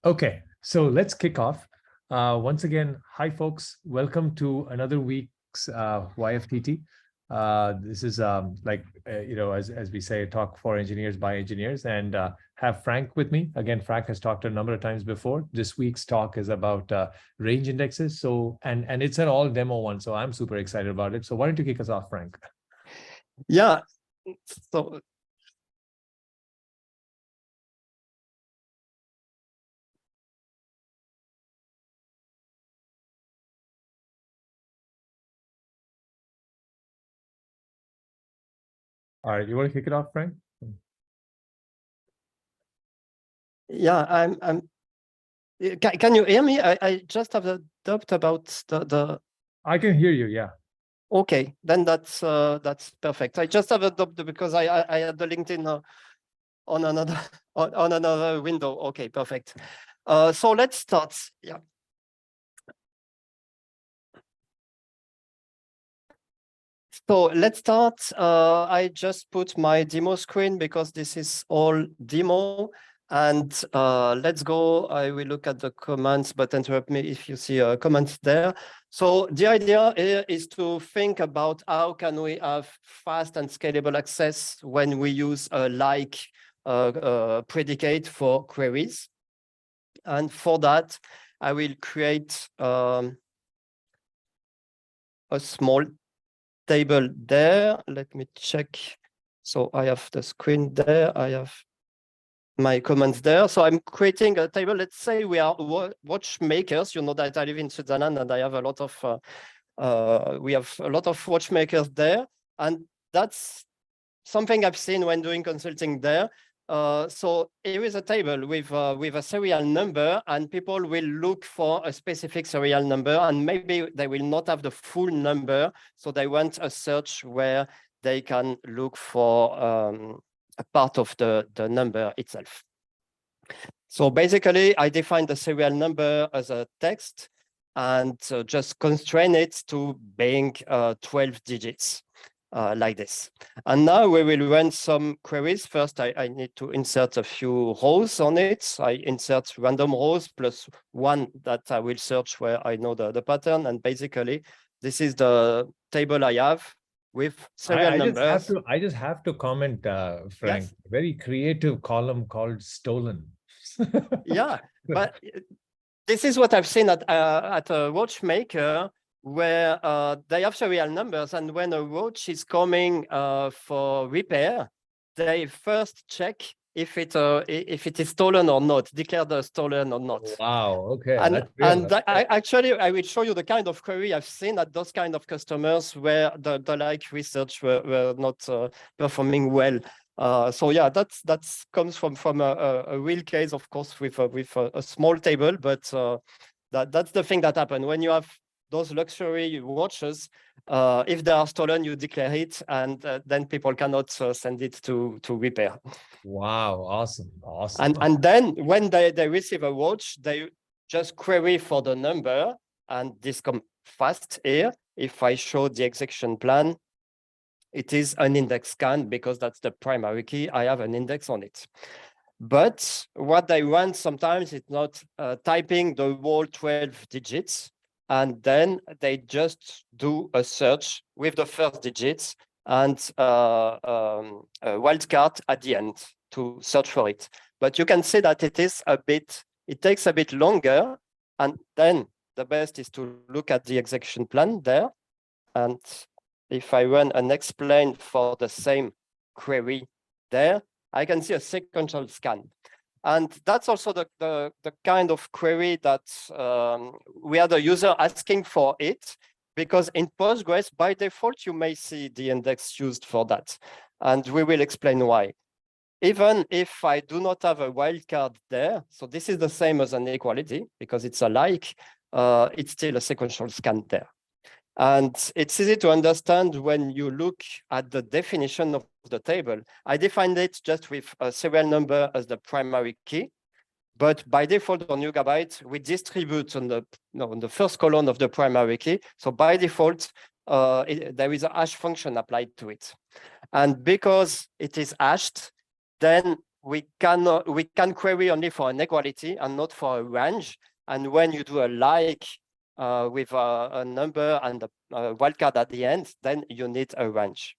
Okay, so let's kick off. Once again, hi folks, welcome to another week's YFTT. This is as we say, talk for engineers by engineers, and have Franck with me. Again, Franck has talked a number of times before. This week's talk is about range indexes. So, and it's an all demo one, so I'm super excited about it. So why don't you kick us off, Franck? Yeah, so All right, you want to kick it off, Franck? yeah, can you hear me? I just have a doubt about the I can hear you, yeah. Okay, then that's perfect. I just have a doubt because I had the LinkedIn on another on another window. Okay, perfect. So let's start. Yeah. So let's start. I just put my demo screen because this is all demo. And let's go. I will look at the comments, but interrupt me if you see a comment there. So the idea here is to think about how can we have fast and scalable access when we use a predicate for queries. And for that, I will create a small table there. Let me check. So I have the screen there. I have my comments there. So I'm creating a table. Let's say we are watchmakers. You know that I live in Switzerland and I have a lot of, we have a lot of watchmakers there. And that's something I've seen when doing consulting there. So here is a table with a serial number, and people will look for a specific serial number, and maybe they will not have the full number. So they want a search where they can look for a part of the number itself. So basically, I define the serial number as a text and just constrain it to being 12 digits. Like this. And now we will run some queries. First, I need to insert a few rows on it. I insert random rows plus one that I will search where I know the pattern. And basically, this is the table I have with serial numbers. I just have to comment, Franck. Yes. Very creative column called stolen. Yeah, but this is what I've seen at a watchmaker, where they have serial numbers, and when a watch is coming for repair, they first check if it is stolen or not, declared stolen or not. Wow. Okay. I will show you the kind of query I've seen at those kind of customers where the like research were not performing well. So yeah, that comes from a real case, of course, with a small table, but that's the thing that happened when you have those luxury watches. If they are stolen, you declare it, and then people cannot send it to repair. Wow, awesome. And then when they receive a watch, they just query for the number, and this comes fast here. If I show the execution plan, it is an index scan because that's the primary key. I have an index on it. But what they want sometimes is not typing the whole 12 digits, and then they just do a search with the first digits and a wildcard at the end to search for it. But you can see that it takes a bit longer, and then the best is to look at the execution plan there. And if I run an explain for the same query there, I can see a sequential scan. And that's also the kind of query that we are the user asking for it, because in Postgres, by default, you may see the index used for that. And we will explain why. Even if I do not have a wildcard there, so this is the same as an equality, because it's a like, it's still a sequential scan there. And it's easy to understand when you look at the definition of the table. I defined it just with a serial number as the primary key, but by default on Yugabyte, we distribute on the first column of the primary key. So by default, there is a hash function applied to it. And because it is hashed, then we can query only for an equality and not for a range. And when you do a like with a number and a wildcard at the end, then you need a range.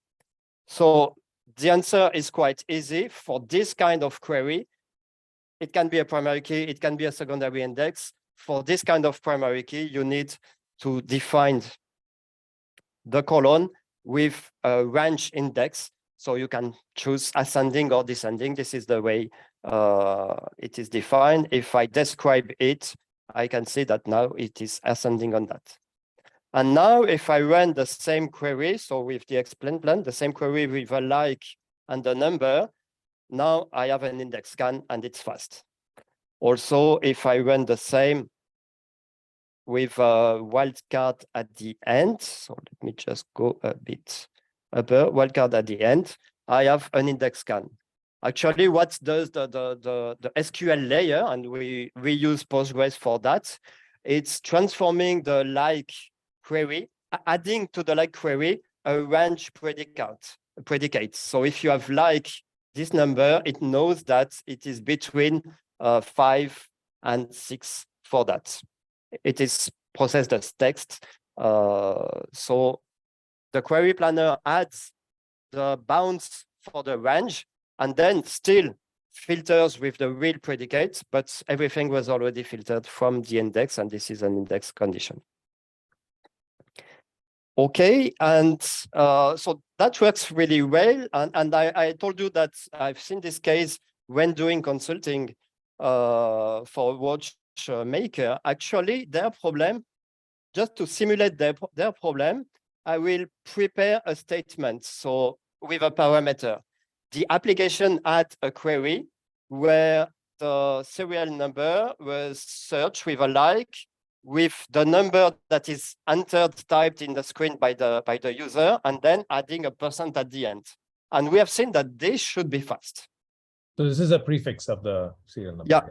So the answer is quite easy for this kind of query. It can be a primary key, it can be a secondary index. For this kind of primary key, you need to define the column with a range index. So you can choose ascending or descending. This is the way it is defined. If I describe it, I can see that now it is ascending on that. And now if I run the same query, so with the explain plan, the same query with a like and the number, now I have an index scan and it's fast. Also, if I run the same with a wildcard at the end, so let me just go a bit upper, wildcard at the end, I have an index scan. Actually, what does the SQL layer, and we use Postgres for that, it's transforming the like query, adding to the like query a range predicate. So if you have like this number, it knows that it is between 5 and 6 for that. It is processed as text. So the query planner adds the bounds for the range and then still filters with the real predicates, but everything was already filtered from the index, and this is an index condition. Okay, and so that works really well. And I told you that I've seen this case when doing consulting for a watchmaker. Actually, their problem, just to simulate their problem, I will prepare a statement. So with a parameter, the application adds a query where the serial number was searched with a like, with the number that is entered, typed in the screen by the user, and then adding a % at the end. And we have seen that this should be fast. So this is a prefix of the serial number. Yeah.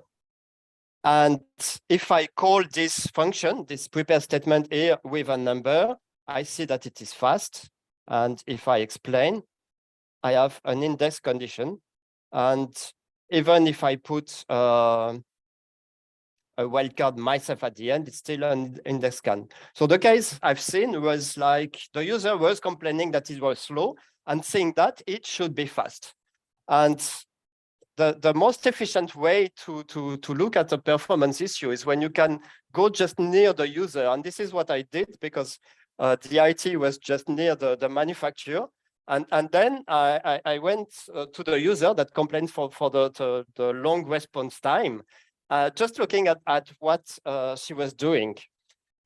And if I call this function, this prepare statement here with a number, I see that it is fast. And if I explain, I have an index condition. And even if I put a wildcard myself at the end, it's still an index scan. So the case I've seen was like the user was complaining that it was slow and saying that it should be fast. And the most efficient way to look at a performance issue is when you can go just near the user. And this is what I did because the IT was just near the manufacturer. And then I went to the user that complained for the long response time, just looking at what she was doing.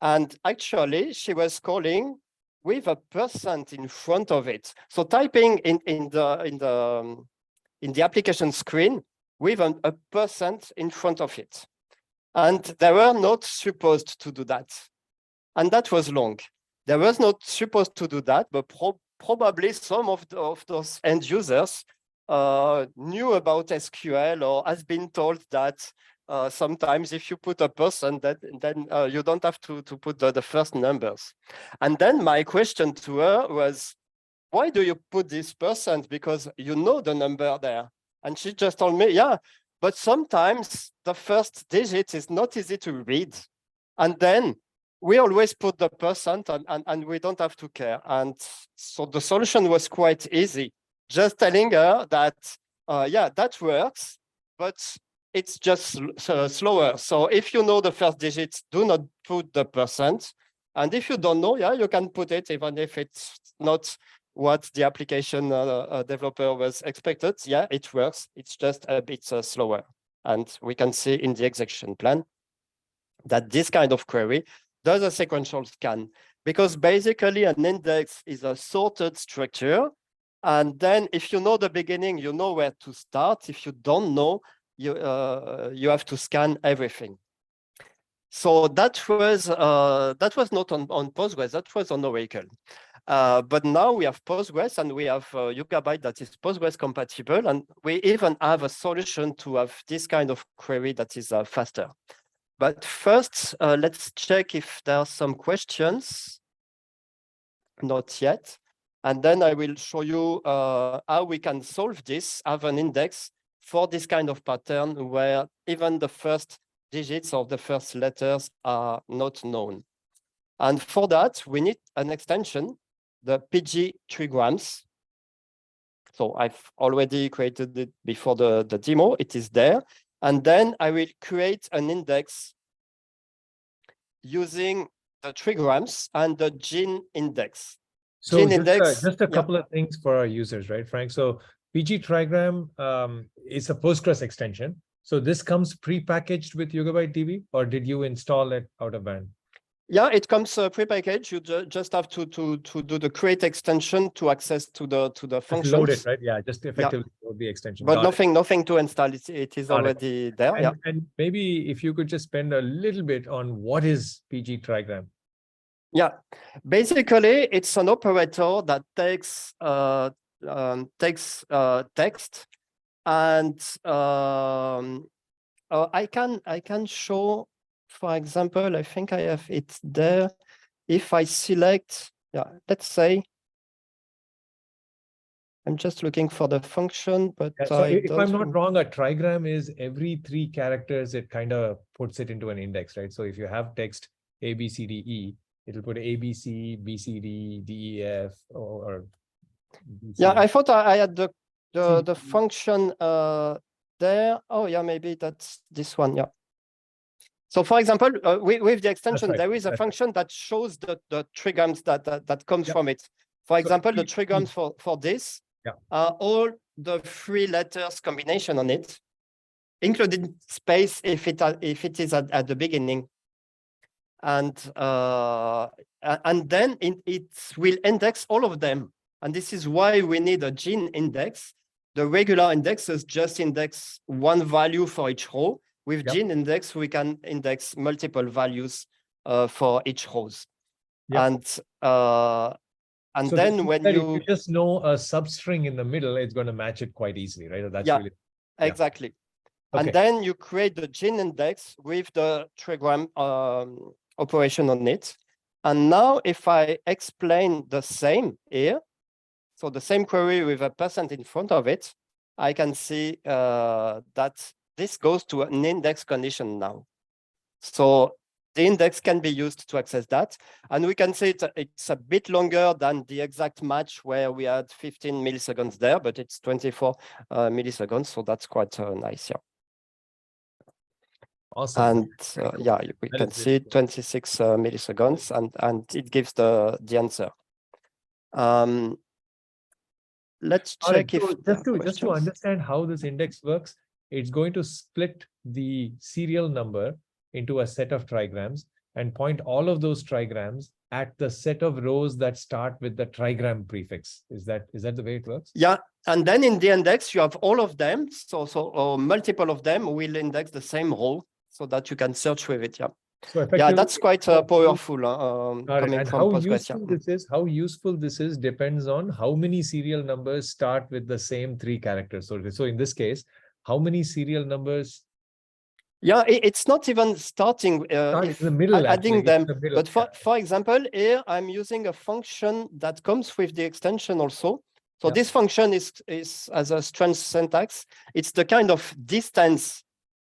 And actually, she was calling with a % in front of it. So typing in the application screen with a % in front of it. And they were not supposed to do that. And that was long. They was not supposed to do that, but probably some of those end users knew about SQL or has been told that sometimes if you put a %, then you don't have to put the first numbers. And then my question to her was, why do you put this %? Because you know the number there. And she just told me, yeah, but sometimes the first digit is not easy to read. And then we always put the % and we don't have to care. And so the solution was quite easy. Just telling her that, yeah, that works, but it's just slower. So if you know the first digits, do not put the %. And if you don't know, yeah, you can put it even if it's not what the application developer was expected. Yeah, it works. It's just a bit slower. And we can see in the execution plan that this kind of query does a sequential scan, because basically an index is a sorted structure. And then if you know the beginning, you know where to start. If you don't know, you have to scan everything. So that was not on Postgres, that was on Oracle. But now we have Postgres and we have Yugabyte that is Postgres compatible. And we even have a solution to have this kind of query that is faster. But first, let's check if there are some questions. Not yet. And then I will show you how we can solve this, have an index for this kind of pattern where even the first digits or the first letters are not known. And for that, we need an extension, the PG trigrams. So I've already created it before the demo. It is there. And then I will create an index using the trigrams and the gene index. So just a couple of things for our users, right, Frank? So PG trigram is a Postgres extension. So this comes pre-packaged with YugabyteDB, or did you install it out of band? Yeah, it comes pre-packaged. You just have to do the create extension to access to the functions. Load it, right? Yeah, just effectively load the extension. But nothing to install. It is already there. And maybe if you could just spend a little bit on what is PG trigram. Yeah, basically it's an operator that takes text, and I can show, for example, I think I have it there. If I select, let's say, I'm just looking for the function, but so if I'm not wrong, a trigram is every 3 characters, it kind of puts it into an index, right? So if you have text A, B, C, D, E, it'll put A, B, C, B, C, D, D, E, F, or B, C, yeah, I thought I had the function there. Oh, yeah, maybe that's this one. Yeah. So, for example, with the extension, there is a function that shows the trigrams that comes from it. For example, the trigrams for this are all the 3 letters combination on it, including space if it is at the beginning. And then it will index all of them. And this is why we need a gene index. The regular indexes just index 1 value for each row. With gene index, we can index multiple values for each rows. And so then when you just know a substring in the middle, it's going to match it quite easily, right? That's really exactly. Okay. And then you create the gene index with the trigram operation on it. And now if I explain the same here, so the same query with a % in front of it, I can see that this goes to an index condition now. So the index can be used to access that. And we can see it's a bit longer than the exact match where we had 15 milliseconds there, but it's 24 milliseconds. So that's quite nice. Yeah. Awesome. And we can see 26 milliseconds, and it gives the answer. Let's check just to understand how this index works, it's going to split the serial number into a set of trigrams and point all of those trigrams at the set of rows that start with the trigram prefix. Is that the way it works? Yeah, and then in the index you have all of them, or multiple of them will index the same row so that you can search with it. Yeah. So that's quite powerful coming from Postgres. How useful this is depends on how many serial numbers start with the same 3 characters. So in this case, how many serial numbers? Yeah, it's not even starting in the middle, adding them. But for example, here I'm using a function that comes with the extension also. So this function is as a strange syntax. It's the kind of distance.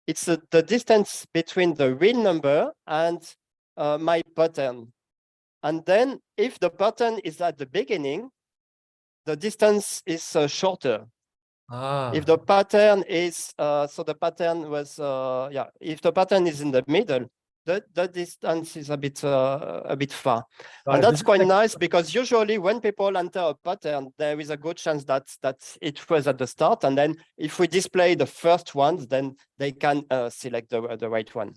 It's the distance between the real number and my pattern. And then if the pattern is at the beginning, the distance is shorter. If the pattern is, so the pattern was, if the pattern is in the middle, the distance is a bit far. And that's quite nice because usually when people enter a pattern, there is a good chance that it was at the start. And then if we display the first ones, then they can select the right one.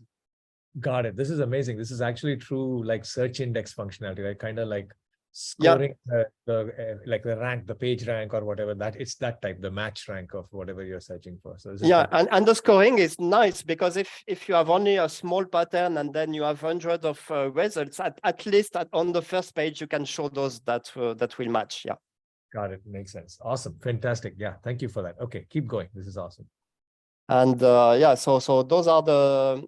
Got it. This is amazing. This is actually true, like search index functionality, right? Kind of like scoring like the rank, the page rank or whatever, that it's that type, the match rank of whatever you're searching for. So and the scoring is nice because if you have only a small pattern and then you have hundreds of results, at least on the first page you can show those that will match. Yeah. Got it. Makes sense. Awesome. Fantastic. Yeah. Thank you for that. Okay, keep going. This is awesome. And so those are the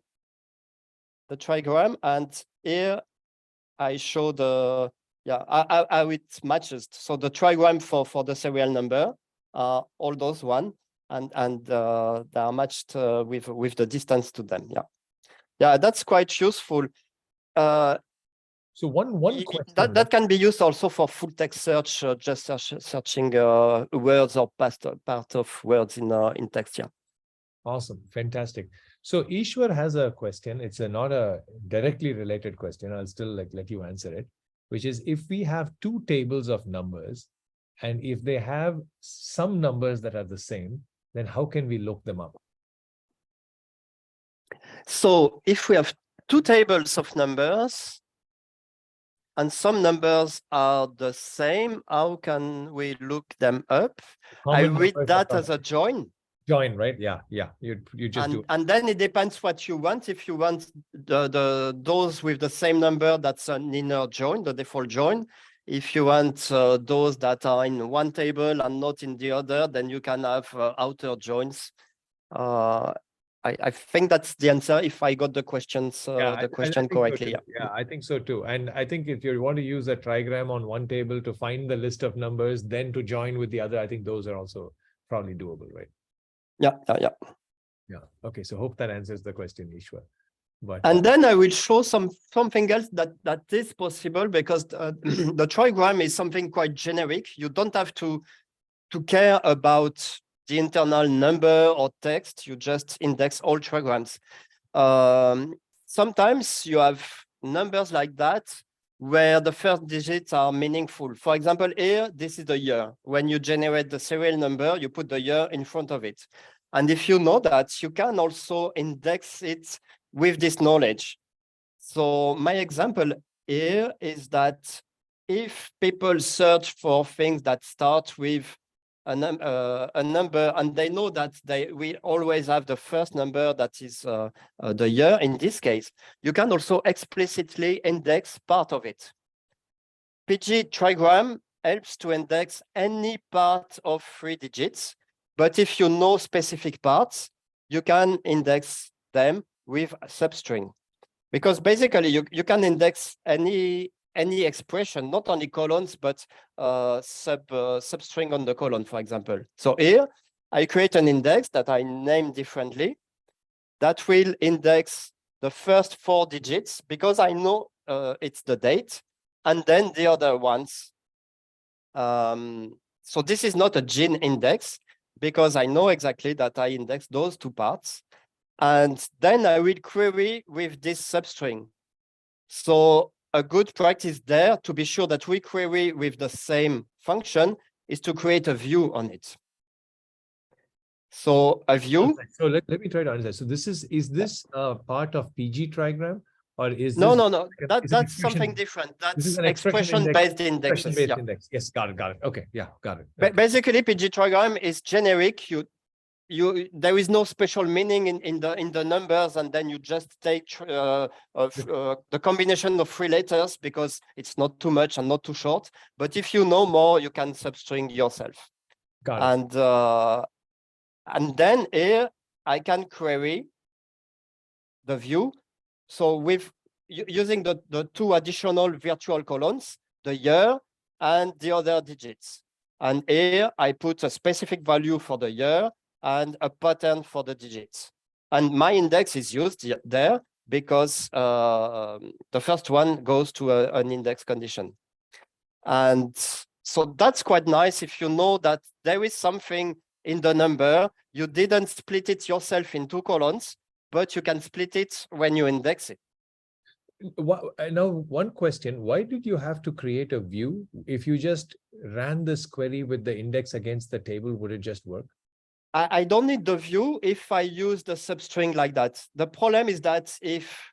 trigram, and here I show the how it matches. So the trigram for the serial number, all those one. and they are matched with the distance to them. Yeah, that's quite useful. So one question that can be used also for full text search, just searching words or part of words in text. Yeah. Awesome, fantastic. So Ishwar has a question. It's not a directly related question. I'll still let you answer it, which is, if we have two tables of numbers, and if they have some numbers that are the same, then how can we look them up? So if we have two tables of numbers and some numbers are the same, how can we look them up? I read that as a join. Join, right? Yeah. You just do. And then it depends what you want. If you want those with the same number, that's an inner join, the default join. If you want those that are in one table and not in the other, then you can have outer joins. I think that's the answer if I got the questions correctly. Yeah, I think so too. And I think if you want to use a trigram on one table to find the list of numbers, then to join with the other, I think those are also probably doable, right? Yeah. Okay, so hope that answers the question, Ishwar. And then I will show something else that is possible, because the trigram is something quite generic. You don't have to care about the internal number or text. You just index all trigrams. Sometimes you have numbers like that where the first digits are meaningful. For example, here, this is the year. When you generate the serial number, you put the year in front of it. And if you know that, you can also index it with this knowledge. So my example here is that if people search for things that start with a number, and they know that they will always have the first number that is the year in this case, you can also explicitly index part of it. PG trigram helps to index any part of 3 digits, but if you know specific parts, you can index them with a substring. Because basically you can index any expression, not only colons, but substring on the colon, for example. So here, I create an index that I name differently that will index the first 4 digits, because I know it's the date, and then the other ones. So this is not a gene index, because I know exactly that I index those 2 parts. And then I will query with this substring. So a good practice there, to be sure that we query with the same function, is to create a view on it. So a view. So let me try to understand. So this is this part of PG trigram, or is this? No. That's something different. That's expression-based indexes. Index. Yes, got it. Okay, yeah, got it. Okay. Basically, PG trigram is generic. There is no special meaning in the numbers, and then you just take the combination of 3 letters, because it's not too much and not too short. But if you know more, you can substring yourself. Got it. And then here I can query the view. So with using the 2 additional virtual colons, the year and the other digits. And here I put a specific value for the year and a pattern for the digits. And my index is used there because the first one goes to an index condition. And so that's quite nice if you know that there is something in the number. You didn't split it yourself in 2 columns, but you can split it when you index it. Now, one question, why did you have to create a view? If you just ran this query with the index against the table, would it just work? I don't need the view if I use the substring like that. The problem is that if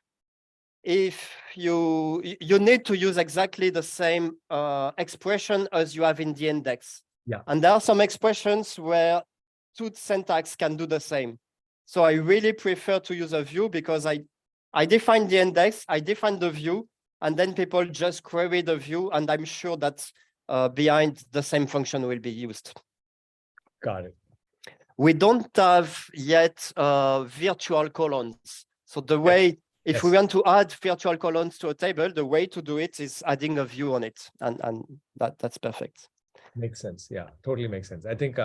you need to use exactly the same expression as you have in the index. Yeah. And there are some expressions where 2 syntax can do the same. So I really prefer to use a view, because I define the index, I define the view, and then people just query the view, and I'm sure that behind the same function will be used. Got it. We don't have yet virtual colons. So the way, if we want to add virtual colons to a table, the way to do it is adding a view on it, and that's perfect. Makes sense. Yeah, totally makes sense. I think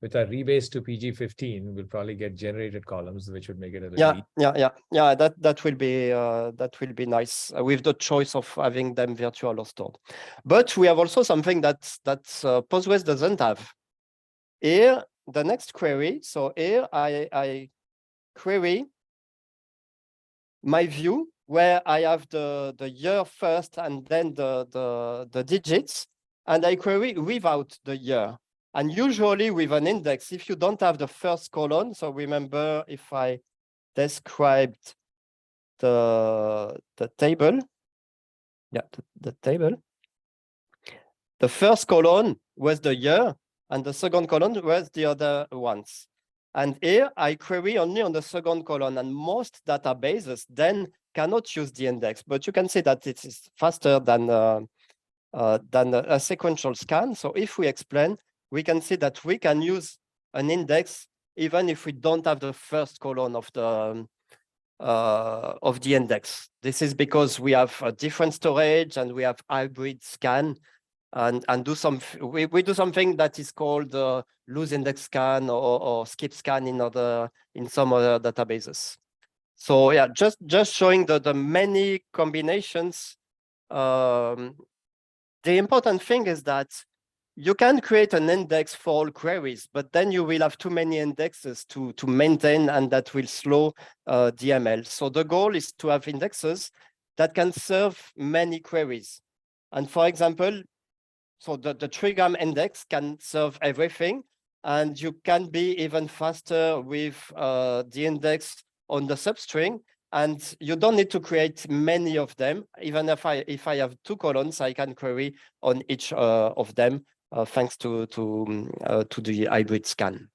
with a rebase to PG15, we'll probably get generated columns, which would make it a little Yeah, yeah. That will be nice with the choice of having them virtual or stored. But we have also something that Postgres doesn't have. Here, the next query. So here I query my view where I have the year first and then the digits, and I query without the year. And usually with an index, if you don't have the first column, so remember if I described the table, the table, the first column was the year and the second column was the other ones. And here I query only on the second column, and most databases then cannot use the index, but you can see that it is faster than a sequential scan. So if we explain, we can see that we can use an index even if we don't have the first column of the index. This is because we have a different storage and we have hybrid scan, and we do something that is called loose index scan or skip scan in some other databases. So yeah, just showing the many combinations. The important thing is that you can create an index for all queries, but then you will have too many indexes to maintain, and that will slow the ML. So the goal is to have indexes that can serve many queries. And for example, so the trigram index can serve everything, and you can be even faster with the index on the substring, and you don't need to create many of them. Even if I have 2 columns, I can query on each of them thanks to the hybrid scan.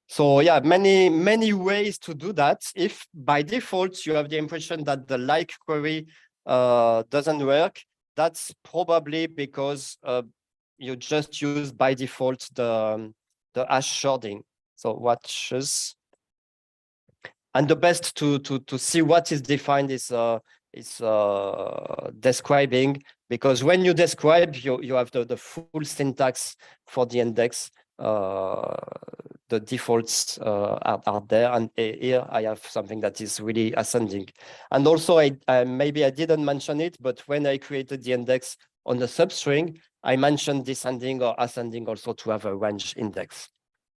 So yeah, many ways to do that. If by default you have the impression that the like query doesn't work, that's probably because you just use by default the hash sharding. So watches. And the best to see what is defined is describing, because when you describe, you have the full syntax for the index. The defaults are there, and here I have something that is really ascending. And also, maybe I didn't mention it, but when I created the index on the substring, I mentioned descending or ascending also to have a range index.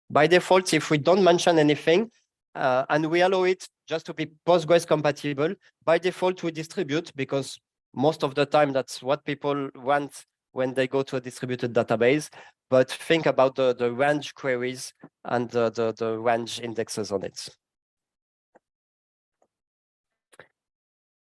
By default, if we don't mention anything, and we allow it just to be Postgres compatible, by default we distribute, because most of the time that's what people want when they go to a distributed database. But think about the range queries and the range indexes on it.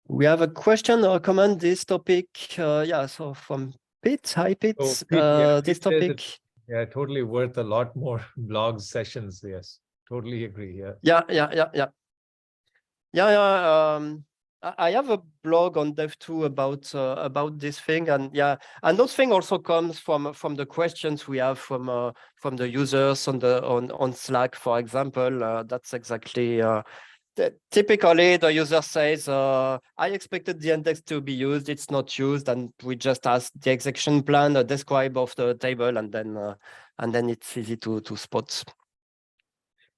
We have a question or a comment this topic. Yeah, so from Pete. Hi, Pete. So, Pete, yeah, this topic. Yeah, totally worth a lot more blog sessions. Yes, totally agree. Yeah. I have a blog on Dev2 about this thing, and and those things also comes from the questions we have from the users on Slack, for example. That's exactly typically the user says, I expected the index to be used, it's not used, and we just ask the execution plan, a describe of the table, and then it's easy to spot.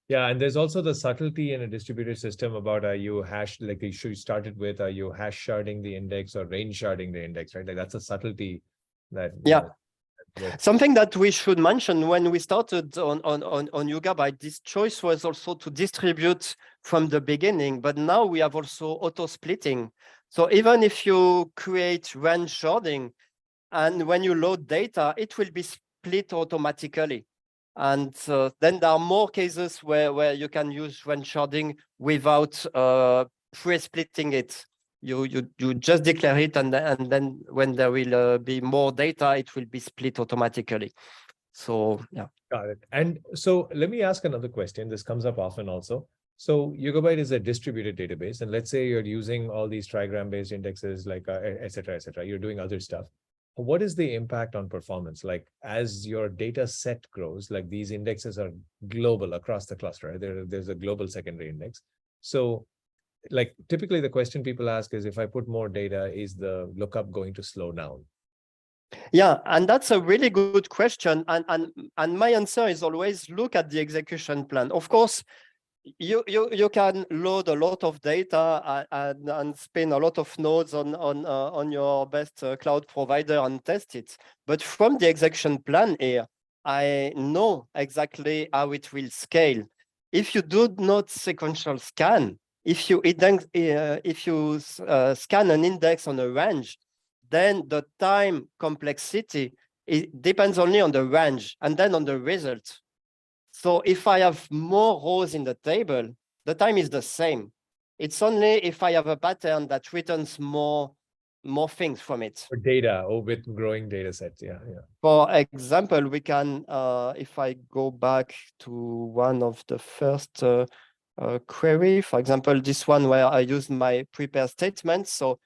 Yeah, and there's also the subtlety in a distributed system about you hash, like you started with, are you hash sharding the index or range sharding the index, right? Like that's a subtlety that something that we should mention. When we started on Yugabyte, this choice was also to distribute from the beginning, but now we have also auto splitting. So even if you create range sharding, and when you load data, it will be split automatically. And then there are more cases where you can use range sharding without pre-splitting it. You just declare it, and then when there will be more data, it will be split automatically. So yeah. Got it. And so let me ask another question. This comes up often also. So Yugabyte is a distributed database, and let's say you're using all these trigram-based indexes, like et cetera, et cetera. You're doing other stuff. What is the impact on performance? Like as your data set grows, like these indexes are global across the cluster, right? There's a global secondary index. So like typically the question people ask is, if I put more data, is the lookup going to slow down? Yeah, and that's a really good question. And my answer is always look at the execution plan. Of course, you can load a lot of data and spin a lot of nodes on your best cloud provider and test it. But from the execution plan here, I know exactly how it will scale. If you do not sequential scan, if you scan an index on a range, then the time complexity, it depends only on the range and then on the result. So if I have more rows in the table, the time is the same. It's only if I have a pattern that returns more things from it. For data, or with growing data sets. Yeah, yeah. For example, we can, if I go back to one of the first query, for example, this one where I use my prepare statement. So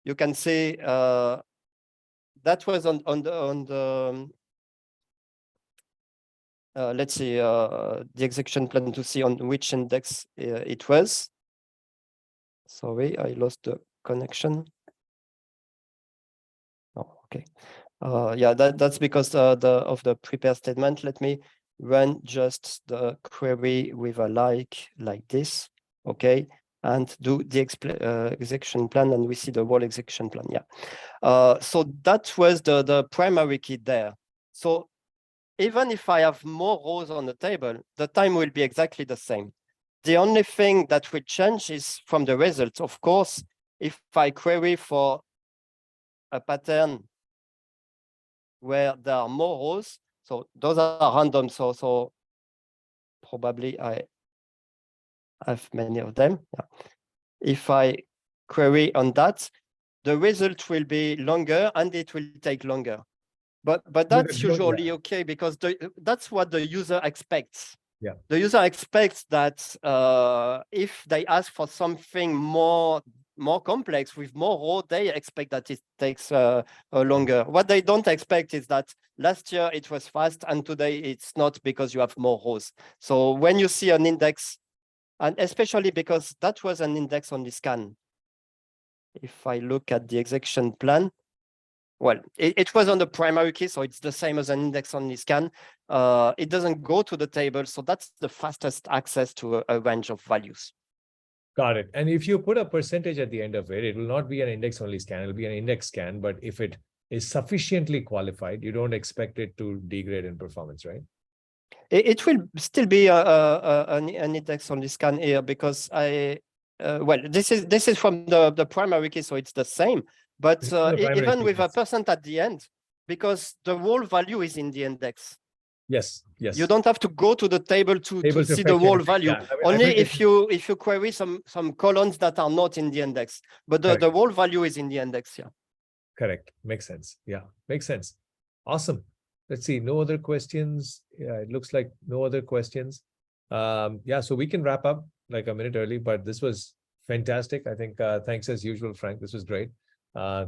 you can see that was on the let's see the execution plan to see on which index it was. Sorry, I lost the connection. Oh, okay. Yeah, that's because of the prepare statement. Let me run just the query with a like this, okay, and do the execution plan, and we see the whole execution plan. Yeah. So that was the primary key there. So even if I have more rows on the table, the time will be exactly the same. The only thing that will change is from the results. Of course, if I query for a pattern where there are more rows, so those are random, so probably I have many of them. Yeah. If I query on that, the result will be longer and it will take longer. But that's usually okay, because that's what the user expects. Yeah. The user expects that if they ask for something more complex with more rows, they expect that it takes longer. What they don't expect is that last year it was fast and today it's not, because you have more rows. So when you see an index, and especially because that was an index only scan. If I look at the execution plan, well, it was on the primary key, so it's the same as an index-only scan. It doesn't go to the table, so that's the fastest access to a range of values. Got it. And if you put a percentage at the end of it, it will not be an index-only scan. It'll be an index scan, but if it is sufficiently qualified, you don't expect it to degrade in performance, right? It will still be an index-only scan here, because well, this is from the primary key, so it's the same. But even with a percent at the end, because the whole value is in the index. Yes, yes. You don't have to go to the table to see the whole value. Yeah, only if you query some columns that are not in the index. But the whole value is in the index. Yeah. Correct. Makes sense. Yeah, makes sense. Awesome. Let's see. No other questions. Yeah, it looks like no other questions. Yeah, so we can wrap up like a minute early, but this was fantastic. I think thanks as usual, Frank. This was great.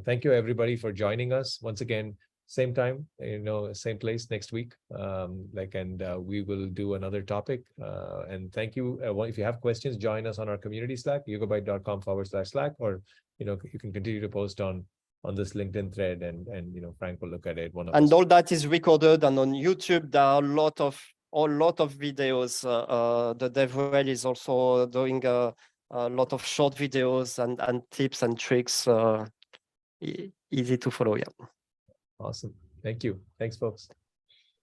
Thank you everybody for joining us once again. Same time, same place next week. And we will do another topic. And thank you. If you have questions, join us on our community Slack, yugabyte.com/Slack, or you can continue to post on this LinkedIn thread, and Frank will look at it. And all that is recorded, and on YouTube there are a lot of videos. The DevRel is also doing a lot of short videos and tips and tricks. Easy to follow. Yeah. Awesome. Thank you. Thanks, folks.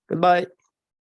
Goodbye.